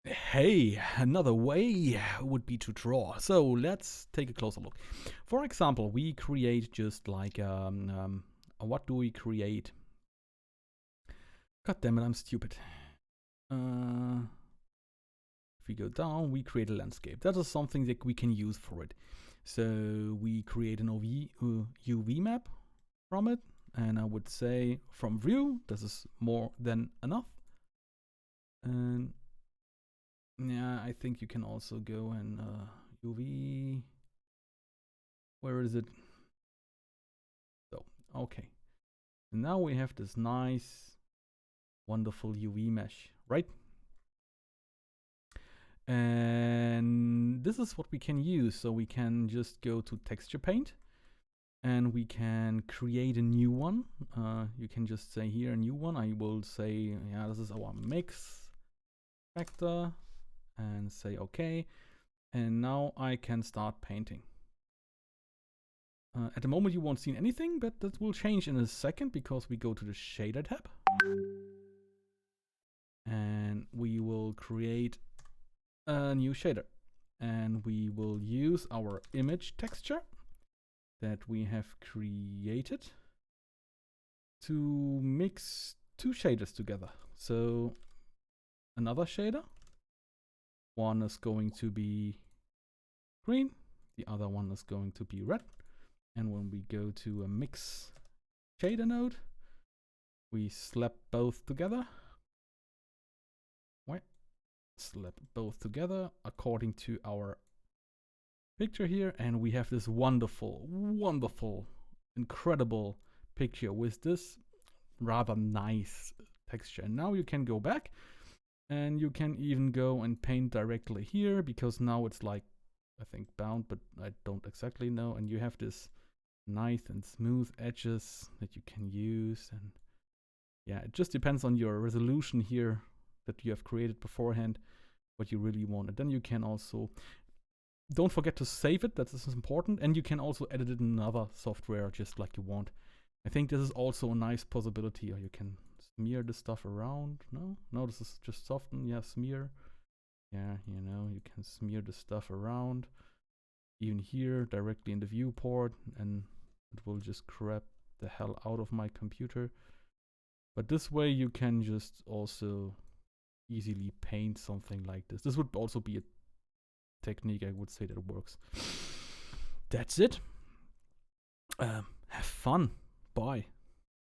Hey, another way would be to draw. So let's take a closer look. For example, we create just like, what do we create? God damn it, I'm stupid. If we go down, we create a landscape. That is something that we can use for it. So we create an UV map from it. And I would say from view, this is more than enough. And yeah, I think you can also go and UV. Where is it? So, okay. And now we have this nice, wonderful UV mesh, right? And this is what we can use. So we can just go to texture paint and we can create a new one. You can just say here a new one. I will say, yeah, this is our mix factor and say okay. And now I can start painting. At the moment you won't see anything, but that will change in a second because we go to the shader tab. And we will create a new shader. And we will use our image texture that we have created to mix two shaders together. So another shader. One is going to be green. The other one is going to be red. And when we go to a mix shader node, we slap both together. Wait, slap both together according to our picture here. And we have this wonderful, wonderful, incredible picture with this rather nice texture. And now you can go back and you can even go and paint directly here because now it's like, I think bound, but I don't exactly know. And you have this nice and smooth edges that you can use. And yeah, it just depends on your resolution here that you have created beforehand, what you really want. And then you can also, don't forget to save it, that is important. And you can also edit it in another software just like you want. I think this is also a nice possibility, or you can smear the stuff around. No, this is just soften. Yeah, smear. Yeah, you know, you can smear the stuff around. Even here, directly in the viewport, and it will just crap the hell out of my computer. But this way you can just also easily paint something like this. This would also be a technique, I would say, that works. That's it. Have fun. Bye.